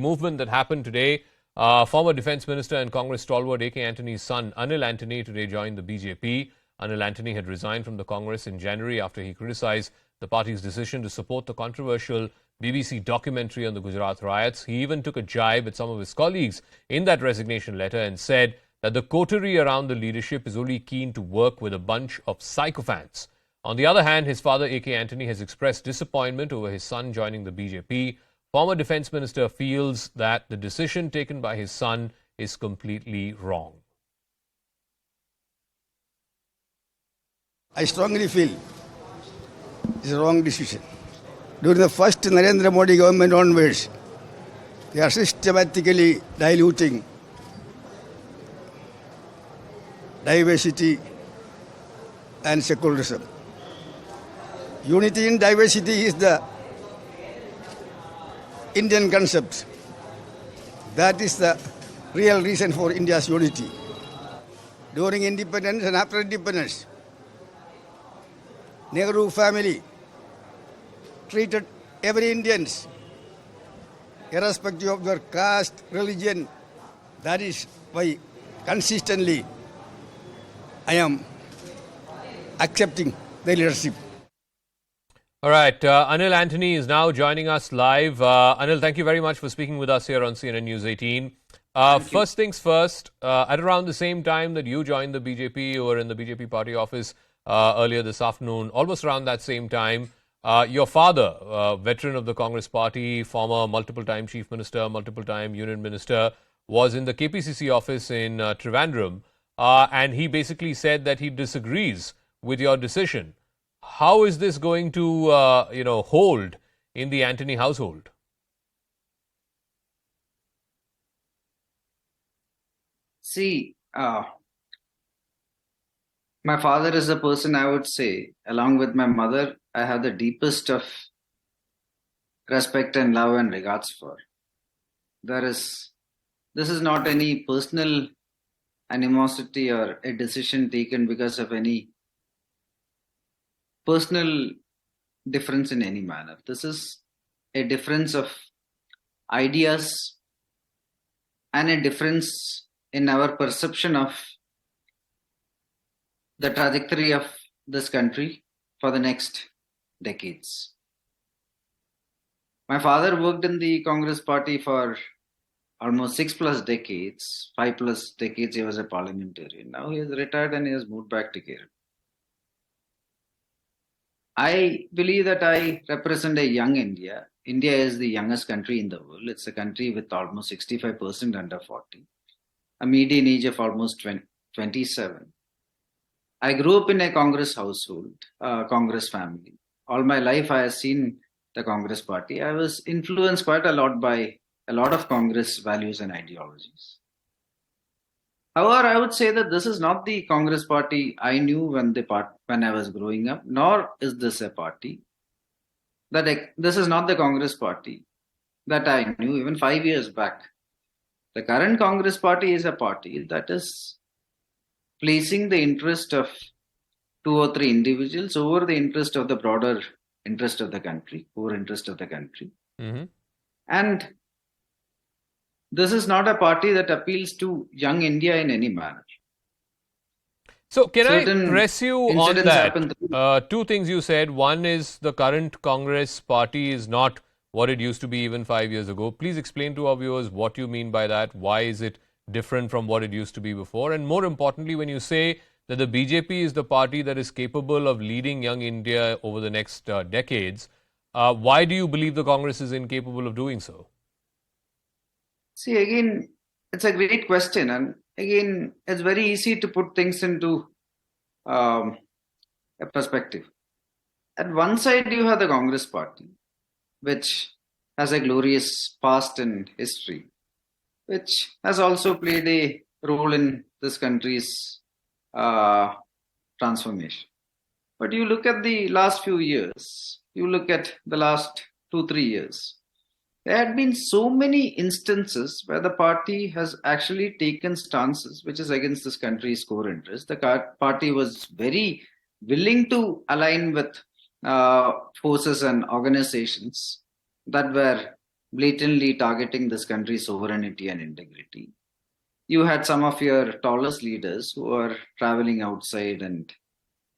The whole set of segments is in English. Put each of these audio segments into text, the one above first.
movement that happened today. Former Defence Minister and Congress stalwart AK Antony's son, Anil Antony, today joined the BJP. Anil Antony had resigned from the Congress in January after he criticised the party's decision to support the controversial BBC documentary on the Gujarat riots. He even took a jibe at some of his colleagues in that resignation letter and said that the coterie around the leadership is only keen to work with a bunch of sycophants. On the other hand, his father, AK Antony, has expressed disappointment over his son joining the BJP. Former Defence Minister feels that the decision taken by his son is completely wrong. I strongly feel it's a wrong decision. During the first Narendra Modi government onwards, they are systematically diluting diversity and secularism. Unity in diversity is the Indian concept. That is the real reason for India's unity. During independence and after independence, Nehru family treated every Indians, irrespective of their caste, religion. That is why consistently I am accepting the leadership. All right, Anil Antony is now joining us live. Anil, thank you very much for speaking with us here on CNN News 18. First things first, at around the same time that you joined the BJP, you were in the BJP party office earlier this afternoon, almost around that same time, your father, veteran of the Congress party, former multiple-time chief minister, multiple-time union minister, was in the KPCC office in Trivandrum, and he basically said that he disagrees with your decision. How is this going to, hold in the Antony household? See, my father is a person, I would say, along with my mother, I have the deepest of respect and love and regards for. This is not any personal animosity or a decision taken because of any personal difference in any manner. This is a difference of ideas and a difference in our perception of the trajectory of this country for the next decades. My father worked in the Congress party for almost 6+ decades, 5+ decades he was a parliamentarian. Now he has retired and he has moved back to Kerala. I believe that I represent a young India. India is the youngest country in the world. It's a country with almost 65% under 40, a median age of almost 27. I grew up in a Congress household, Congress family. All my life I have seen the Congress party. I was influenced quite a lot by a lot of Congress values and ideologies. However, I would say that this is not the Congress party I knew when I was growing up, nor is this a party. This is not the Congress party that I knew even 5 years back. The current Congress party is a party that is placing the interest of 2 or 3 individuals over the interest of the broader interest of the country, core interest of the country. Mm-hmm. And this is not a party that appeals to young India in any manner. So can I press you on that? 2 things you said. One is the current Congress party is not what it used to be even 5 years ago. Please explain to our viewers what you mean by that. Why is it different from what it used to be before? And more importantly, when you say that the BJP is the party that is capable of leading young India over the next decades, why do you believe the Congress is incapable of doing so? See, again, it's a great question. And again, it's very easy to put things into a perspective. At one side, you have the Congress party, which has a glorious past and history, which has also played a role in this country's transformation. But you look at the last few years, you look at the last 2-3 years, there had been so many instances where the party has actually taken stances which is against this country's core interest. The party was very willing to align with forces and organizations that were blatantly targeting this country's sovereignty and integrity. You had some of your tallest leaders who are traveling outside and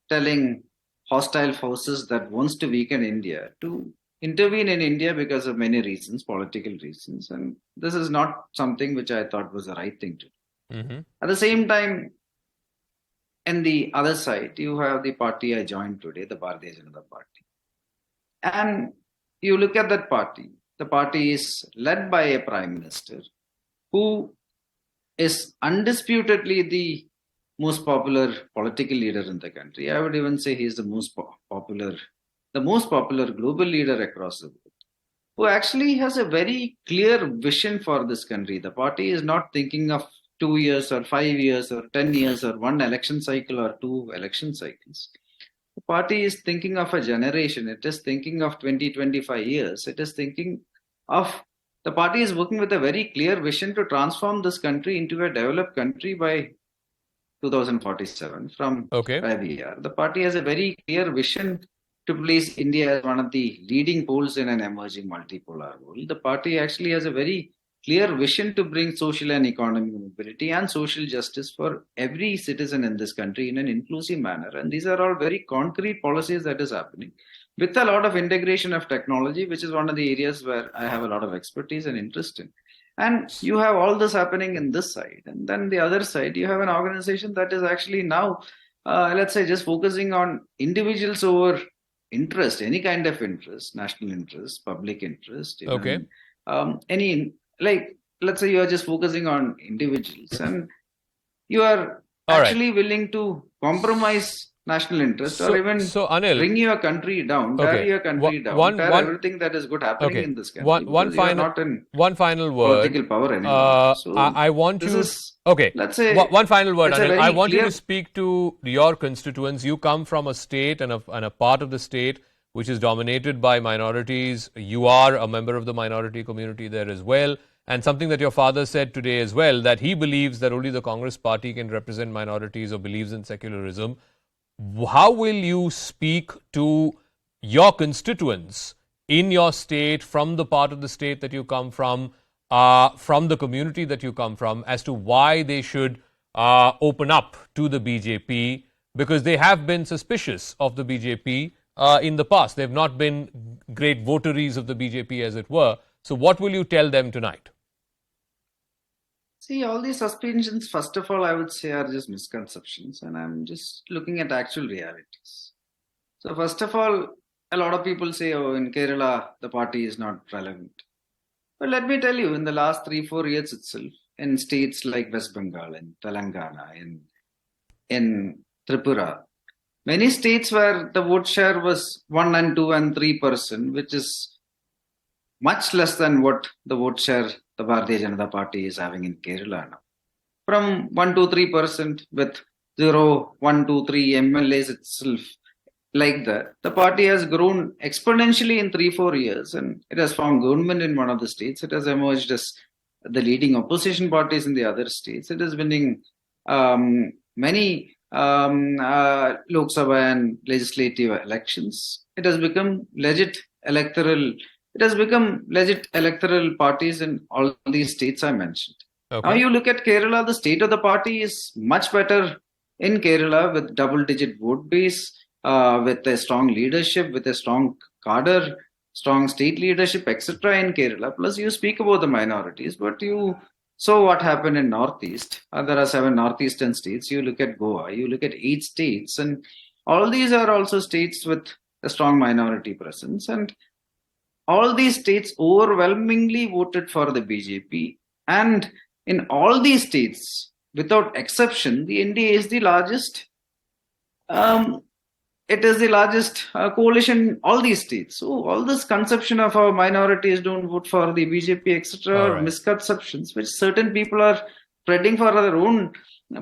telling hostile forces that wants to weaken India to intervene in India because of many reasons, political reasons. And this is not something which I thought was the right thing to do. Mm-hmm. At the same time, in the other side, you have the party I joined today, the Bharatiya Janata Party. And you look at that party, the party is led by a prime minister who is undisputedly the most popular political leader in the country. I would even say he is the most popular global leader across the world, who actually has a very clear vision for this country. The party is not thinking of 2 years or 5 years or 10 years or one election cycle or two election cycles. The party is thinking of a generation. It is thinking of 20-25 years. It is thinking of the party is working with a very clear vision to transform this country into a developed country by 2047 from where we are. The party has a very clear vision to place India as one of the leading poles in an emerging multipolar world. The party actually has a very clear vision to bring social and economic mobility and social justice for every citizen in this country in an inclusive manner. And these are all very concrete policies that is happening with a lot of integration of technology, which is one of the areas where I have a lot of expertise and interest in. And you have all this happening in this side. And then the other side, you have an organization that is actually now, let's say, just focusing on individuals over interest, any kind of interest, national interest, public interest. Let's say you are just focusing on individuals and you are actually willing to compromise national interest or even Anil, bring your country down, tear your country down, tear everything that is good happening in this country. One final word. Political power anymore. I want you. Let's say one final word, Anil. I want you to speak to your constituents. You come from a state and a part of the state which is dominated by minorities. You are a member of the minority community there as well. And something that your father said today as well, that he believes that only the Congress party can represent minorities or believes in secularism. How will you speak to your constituents in your state, from the part of the state that you come from the community that you come from, as to why they should open up to the BJP? Because they have been suspicious of the BJP in the past. They've not been great votaries of the BJP, as it were. So what will you tell them tonight? See, all these suspicions, first of all, I would say are just misconceptions, and I'm just looking at actual realities. So first of all, a lot of people say, oh, in Kerala, the party is not relevant. But let me tell you, in the last 3-4 years itself, in states like West Bengal, in Telangana, in Tripura, many states where the vote share was 1 and 2 and 3%, which is much less than what the vote share the Bharatiya Janata Party is having in Kerala now. From 1 to 3% with 0, 1, 2, 3 MLAs itself, like that. The party has grown exponentially in 3-4 years, and it has formed government in one of the states. It has emerged as the leading opposition parties in the other states. It is winning many Lok Sabha and legislative elections. It has become legit electoral parties in all these states I mentioned. Now you look at Kerala, the state of the party is much better in Kerala, with double-digit vote base, with a strong leadership, with a strong cadre, strong state leadership, etc. in Kerala. Plus you speak about the minorities, but you saw what happened in Northeast. There are 7 northeastern states. You look at Goa, you look at 8 states, and all these are also states with a strong minority presence. And all these states overwhelmingly voted for the BJP. And in all these states, without exception, the NDA is the largest. It is the largest coalition in all these states. So all this conception of how minorities don't vote for the BJP, etc., are misconceptions, which certain people are spreading for their own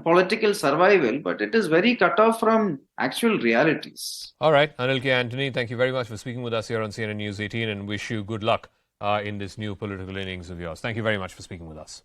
political survival, but it is very cut off from actual realities. All right, Anil K. Antony, thank you very much for speaking with us here on CNN News 18, and wish you good luck in this new political innings of yours. Thank you very much for speaking with us.